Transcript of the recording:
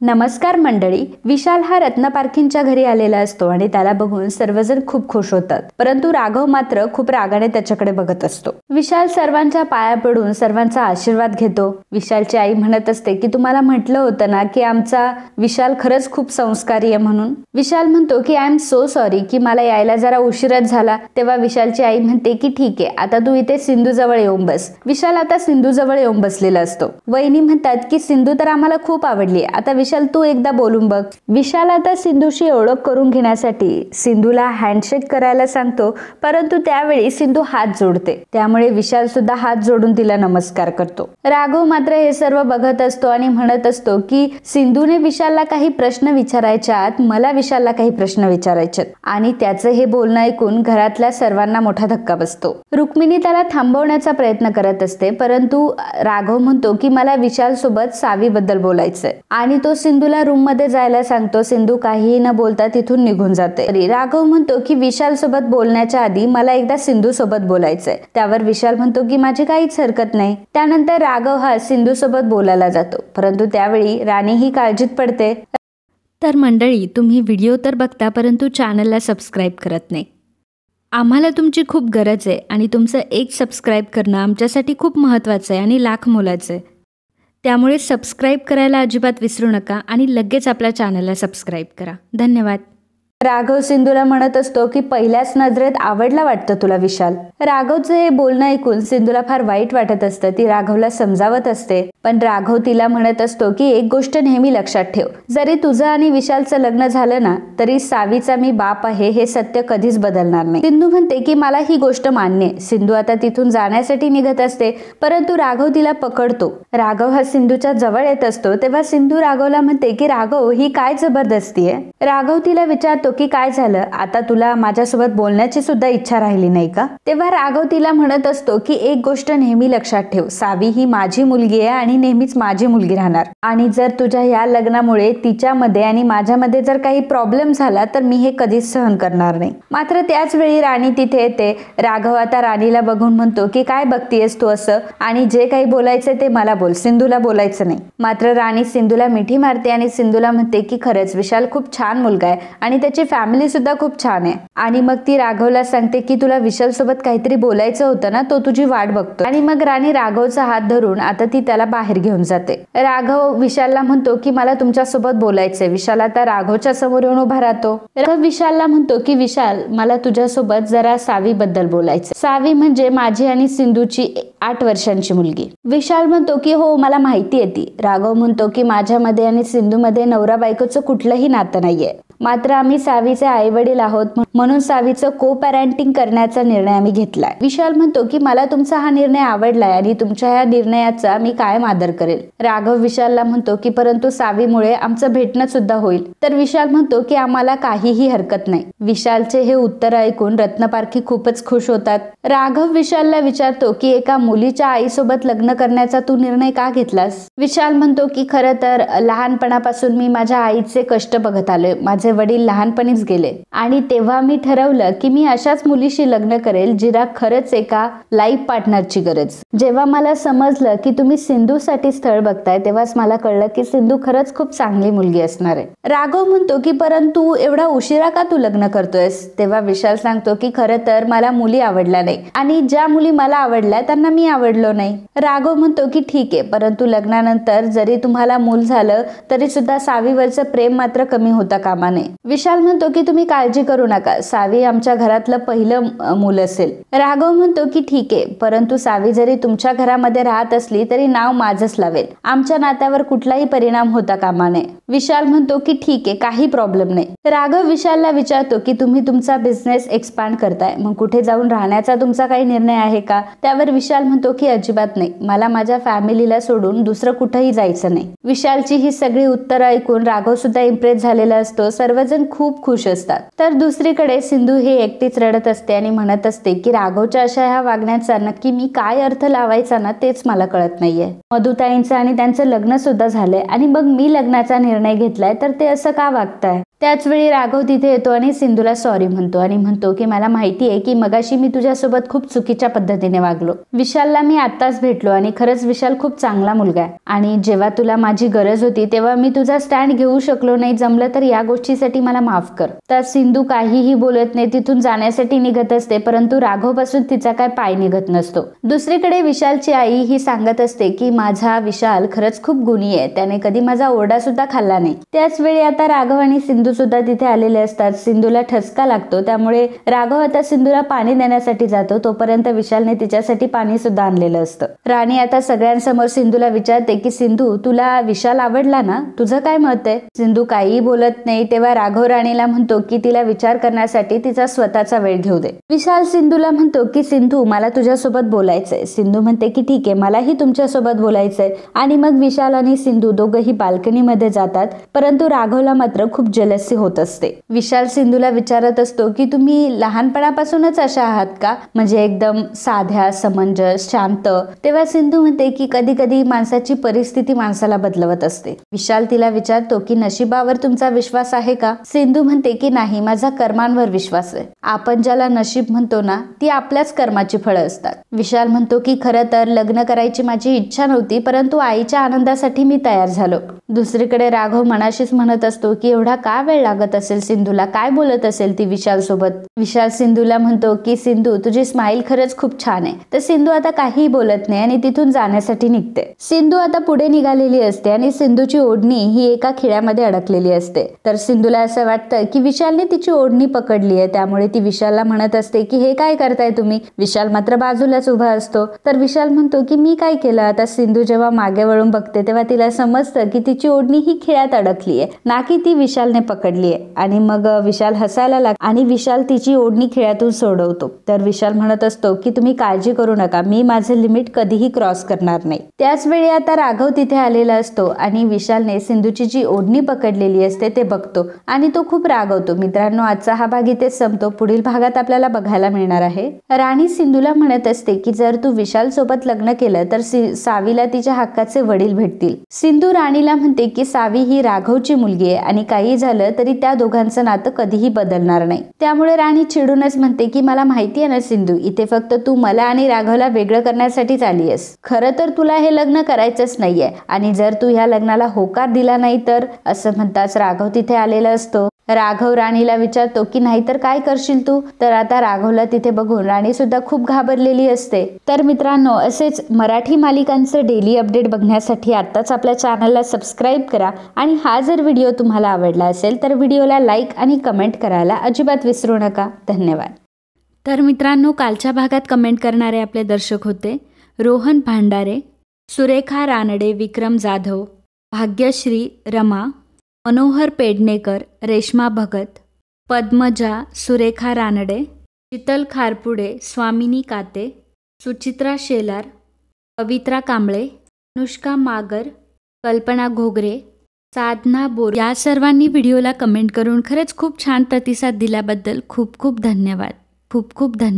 नमस्कार मंडळी. विशाल हा रत्नपारखींच्या घरी आलेला असतो आणि त्याला बघून सर्वजण खूप खुश होतात, परंतु राघव मात्र खूप रागाने त्याच्याकडे बघत असतो. विशाल सर्वांच्या पाया पडून सर्वांचा आशीर्वाद घेतो. विशालची आई म्हणत असते की तुम्हाला म्हटलं होतं ना की आमचा विशाल खरंच खूप संस्कारी आहे म्हणून. विशाल म्हणतो की आय एम सो सॉरी की मला यायला जरा उशीरच झाला. तेव्हा विशालची आई म्हणते की ठीक आहे, आता तू इथे सिंधू जवळ येऊन बस. विशाल आता सिंधू जवळ येऊन बसलेला असतो. वहिनी म्हणतात की सिंधू तर आम्हाला खूप आवडली, आता विशाल तू एकदा बोलून बघ. विशाल आता सिंधूशी ओळख करून घेण्यासाठी सिंधूला हँडशेक करायला सांगतो, परंतु त्यावेळी सिंधू हात जोडते. त्यामुळे विशाल सुद्धा हात जोडून तिला नमस्कार करतो. राघव मात्र हे सर्व बघत असतो आणि म्हणत असतो की सिंधूने विशालला काही प्रश्न विचारायच्यात, मला विशालला काही प्रश्न विचारायचेत. आणि त्याचं हे बोलणं ऐकून घरातल्या सर्वांना मोठा धक्का बसतो. रुक्मिणी त्याला थांबवण्याचा प्रयत्न करत असते, परंतु राघव म्हणतो की मला विशाल सोबत सावी बद्दल बोलायचंय आणि तो सिंधूला रूम मध्ये जायला सांगतो. सिंधू काहीही न बोलता तिथून निघून जाते. राघव म्हणतो की विशाल सोबत बोलण्याच्या आधी मला एकदा सिंधू सोबत बोलायचंय. त्यावर विशाल म्हणतो की माझी काहीच हरकत नाही. त्यानंतर राघव हा सिंधू सोबत बोलायला जातो, परंतु त्यावेळी राणी ही काळजीत पडते. तर मंडळी, तुम्ही व्हिडिओ तर बघता परंतु चॅनलला सबस्क्राईब करत नाही. आम्हाला तुमची खूप गरज आहे आणि तुमचं एक सबस्क्राईब करणं आमच्यासाठी खूप महत्त्वाचं आहे आणि लाख मोलाचं आहे. त्यामुळे सबस्क्राईब करायला अजिबात विसरू नका आणि लगेच आपल्या चॅनलला सबस्क्राईब करा. धन्यवाद. राघव सिंधूला म्हणत असतो की पहिल्याच नजरेत आवडला वाटतं तुला विशाल. राघवचं हे बोलणं ऐकून सिंधूला फार वाईट वाटत असतं. ती राघवला समजावत असते, पण राघव तिला म्हणत असतो की एक गोष्ट नेहमी लक्षात ठेव, जरी तुझं आणि विशालचं लग्न झालं ना तरी सावीचा मी बाप आहे हे सत्य कधीच बदलणार नाही. सिंधू म्हणते की मला ही गोष्ट मान्य आहे. सिंधू आता तिथून जाण्यासाठी निघत असते, परंतु राघव तिला पकडतो. राघव हा सिंधूच्या जवळ येत असतो तेव्हा सिंधू राघवला म्हणते की राघव ही काय जबरदस्ती आहे. राघव तिला विचारतो की काय झालं, आता तुला माझ्यासोबत बोलण्याची सुद्धा इच्छा राहिली नाही का. तेव्हा राघव तिला म्हणत असतो की एक गोष्ट नेहमी लक्षात ठेव, सावी ही माझी मुलगी आहे आणि नेहमीच माझी मुलगी राहणार. आणि जर तुझ्या या लग्नामुळे तिच्यामध्ये आणि माझ्यामध्ये जर काही प्रॉब्लेम झाला तर मी हे कधीच सहन करणार नाही. मात्र त्याच वेळी राणी तिथे येते. राघव आता राणीला बघून म्हणतो की काय बघतीयस तू असं, आणि जे काही बोलायचं ते मला बोल, सिंधूला बोलायचं नाही. मात्र राणी सिंधूला मिठी मारते आणि सिंधूला म्हणते की खरंच विशाल खूप छान मुलगा आहे आणि त्याची फॅमिली सुद्धा खूप छान आहे. आणि मग ती राघवला सांगते की तुला विशाल सोबत काहीतरी बोलायचं होतं ना, तो तुझी वाट बघतो. आणि मग राणी राघवचा हात धरून आता ती त्याला बाहेर घेऊन जाते. राघव विशालला म्हणतो की मला तुमच्या सोबत बोलायचंय. विशाल आता राघवच्या समोर येऊन उभा राहतो. राघव विशालला म्हणतो की विशाल मला तुझ्यासोबत जरा सावी बद्दल बोलायचं. सावी म्हणजे माझी आणि सिंधूची 8 वर्षांची मुलगी. विशाल म्हणतो की हो मला माहिती आहे ती. राघव म्हणतो की माझ्यामध्ये आणि सिंधूमध्ये नवरा बायकोचं कुठलंही नातं नाहीये, मात्र आम्ही सावीचे आई वडील आहोत म्हणून सावीचं को पॅरेंटिंग करण्याचा निर्णय आम्ही घेतलाय. विशाल म्हणतो की मला तुमचा हा निर्णय आवडलाय आणि तुमच्या या निर्णयाचा मी कायम आदर करेल. राघव विशालला म्हणतो की परंतु सावीमुळे आमचं भेटणं सुद्धा होईल. तर विशाल म्हणतो की आम्हाला काहीही हरकत नाही. विशालचे हे उत्तर ऐकून रत्नपारखी खूपच खुश होतात. राघव विशालला विचारतो की एका मुलीच्या आईसोबत लग्न करण्याचा तू निर्णय का घेतलास. विशाल म्हणतो की खरं तर लहानपणापासून मी माझ्या आईचे कष्ट बघत आलोय. माझे वडील लहानपणीच गेले आणि तेव्हा मी ठरवलं की मी अशाच मुलीशी लग्न करेल जिला खरंच एका लाईफ पार्टनरची गरज. जेव्हा मला समजलं की तुम्ही सिंधूसाठी स्थळ बघताय तेव्हाच मला कळलं की सिंधू खरंच खूप चांगली मुलगी असणार आहे. राघव म्हणतो की परंतु एवढा उशिरा का तू लग्न करतोयस. तेव्हा विशाल सांगतो की खरं तर मला मुली आवडल्या नाही आणि ज्या मुली मला आवडल्या त्यांना मी आवडलो नाही. राघव म्हणतो की ठीक आहे, परंतु लग्नानंतर जरी तुम्हाला मूल झालं तरी सुद्धा सावीवरचं प्रेम मात्र कमी होता कामा नये. विशाल म्हणतो की तुम्ही काळजी करू नका, सावी आमच्या घरातलं पहिलं मूल असेल. राघव म्हणतो की ठीक आहे, परंतु सावी जरी तुमच्या घरामध्ये राहत असली तरी नाव माझंच लावेल. आमच्या नात्यावर कुठलाही परिणाम होता कामा नये. विशाल म्हणतो की ठीक आहे, काही प्रॉब्लेम नाही. राघव विशालला विचारतो की तुम्ही तुमचा बिझनेस एक्सपांड करताय, मग कुठे जाऊन राहण्याचा तुमचा काही निर्णय आहे का. त्यावर विशाल म्हणतो की अजिबात नाही, मला माझ्या फॅमिलीला सोडून दुसरं कुठेही जायचं नाही. विशालची ही सगळी उत्तरं ऐकून राघव सुद्धा इम्प्रेस झालेला असतो. सर्वजण खूप खुश असतात. तर दुसरीकडे सिंधू हे एकटीच रडत असते आणि म्हणत असते की राघवच्या अशा ह्या वागण्याचा नक्की मी काय अर्थ लावायचा ना तेच मला कळत नाहीये. मधुताईंचं आणि त्यांचं लग्न सुद्धा झालंय आणि मग मी लग्नाचा निर्णय घेतलाय तर ते असं का वागताय. त्याच वेळी राघव तिथे येतो आणि सिंधूला सॉरी म्हणतो आणि म्हणतो की मला माहिती आहे की मगाशी मी तुझ्यासोबत खूप चुकीच्या पद्धतीने वागलो. विशालला मी आत्ताच भेटलो आणि खरंच विशाल खूप चांगला मुलगा आहे आणि जेव्हा तुला माझी गरज होती तेव्हा मी तुझा स्टँड घेऊ शकलो नाही. जमलं तर या गोष्टीसाठी मला माफ कर. तर सिंधू काहीही बोलत नाही, तिथून जाण्यासाठी निघत असते, परंतु राघव पासून तिचा काय पाय निघत नसतो. दुसरीकडे विशालची आई ही सांगत असते की माझा विशाल खरंच खूप गुणी आहे, त्याने कधी माझा ओरडा सुद्धा खाल्ला नाही. त्याच वेळी आता राघव आणि सिंधू सुद्धा तिथे आलेले असतात. सिंधूला ठसका लागतो, त्यामुळे राघव आता सिंधूला पाणी देण्यासाठी जातो. तोपर्यंत विशालने तिच्यासाठी पाणी सुद्धा आणलेलं असतं. राणी आता सगळ्यांसमोर सिंधूला विचारते की सिंधू, तुला विशाल आवडला ना, तुझं काय मत आहे? सिंधू काहीही बोलत नाही. तेव्हा राघव राणीला म्हणतो की तिला विचार करण्यासाठी तिचा स्वतःचा वेळ घेऊ दे. विशाल सिंधूला म्हणतो की सिंधू, मला तुझ्यासोबत बोलायचंय. सिंधू म्हणते की ठीक आहे, मलाही तुमच्यासोबत बोलायचंय. आणि मग विशाल आणि सिंधू दोघंही बाल्कनीमध्ये जातात, परंतु राघवला मात्र खूप जलसी होत असते. विशाल सिंधूला विचारत असतो की तुम्ही लहानपणापासूनच अशा आहात का, म्हणजे एकदम साध्या, समंजस, शांत? तेव्हा सिंधू म्हणते की कधी कधी माणसाची परिस्थिती माणसाला बदलवत असते. विशाल तिला विचारतो की नशिबावर तुमचा विश्वास आहे का? सिंधू म्हणते की नाही, माझा कर्मांवर विश्वास आहे. आपण ज्याला नशीब म्हणतो ना, ती आपल्याच कर्माची फळं असतात. विशाल म्हणतो की खरं तर लग्न करायची माझी इच्छा नव्हती, परंतु आईच्या आनंदासाठी मी तयार झालो. दुसरीकडे राघव मनाशीच म्हणत असतो की एवढा का वेळ लागत असेल सिंधूला, काय बोलत असेल ती विशाल सोबत? विशाल सिंधूला म्हणतो की सिंधू, तुझी स्माइल खरंच खूप छान आहे. तर सिंधू आता काहीही बोलत नाही आणि तिथून जाण्यासाठी निघते. सिंधू आता पुढे निघालेली असते आणि सिंधूची ओढणी ही एका खिळ्यामध्ये अडकलेली असते. तर सिंधूला असं वाटतं की विशालने तिची ओढणी पकडली आहे, त्यामुळे ती विशालला म्हणत असते की हे काय करताय तुम्ही? विशाल मात्र बाजूलाच उभा असतो. तर विशाल म्हणतो की मी काय केलं? आता सिंधू जेव्हा मागे वळून बघते तेव्हा तिला समजतं की तिची ओढणी ही खिळ्यात अडकली आहे, ना की ती विशालने पकडली आहे. आणि मग विशाल हसायला लागतो आणि विशाल तिची ओढणी खिळ्यातून सोडवतो. तर विशाल म्हणत असतो की तुम्ही काळजी करू नका, मी माझं लिमिट कधीही क्रॉस करणार नाही. त्याच वेळी आता राघव तिथे आलेला असतो आणि विशालने सिंधूची जी ओढणी पकडलेली असते ते बघतो आणि तो खूप रागवतो. मित्रांनो, आजचा हा भाग इथेच संपतो. पुढील भागात आपल्याला बघायला मिळणार आहे. राणी सिंधूला म्हणत असते की जर तू विशाल सोबत लग्न केलं तर सावीला तिच्या हक्काचे वडील भेटतील. सिंधू राणीला म्हणते की सावी ही राघवची मुलगी आहे आणि काही झालं तरी त्या दोघांचं नातं कधीही बदलणार नाही. त्यामुळे राणी चिडूनच म्हणते की मला माहिती आहे ना सिंधू, इथे फक्त तू मला आणि राघवला वेगळं करण्यासाठीच आली आहेस. खरं तर तुला हे लग्न करायचंच नाहीये आणि जर तू ह्या लग्नाला होकार दिला नाही तर, असं म्हणताच राघव तिथे आलेला असतो. राघव राणीला विचारतो की नाहीतर काय करशील तू? तर आता राघवला तिथे बघून राणी सुद्धा खूप घाबरलेली असते. तर मित्रांनो, असेच मराठी मालिकांचे डेली अपडेट बघण्यासाठी आत्ताच आपल्या चॅनलला सबस्क्राईब करा आणि हा जर व्हिडिओ तुम्हाला आवडला असेल तर व्हिडिओला लाईक आणि कमेंट करायला अजिबात विसरू नका. धन्यवाद. तर मित्रांनो, कालच्या भागात कमेंट करणारे आपले दर्शक होते रोहन भांडारे, सुरेखा रानडे, विक्रम जाधव, भाग्यश्री, रमा, मनोहर पेडणेकर, रेश्मा भगत, पद्मजा, सुरेखा रानडे, शीतल खारपुडे, स्वामिनी काते, सुचित्रा शेलार, पवित्रा कांबळे, अनुष्का मागर, कल्पना घोगरे, साधना बोर या सर्वांनी व्हिडिओला कमेंट करून खरंच खूप छान प्रतिसाद दिल्याबद्दल खूप खूप धन्यवाद. खूप खूप धन्यवाद.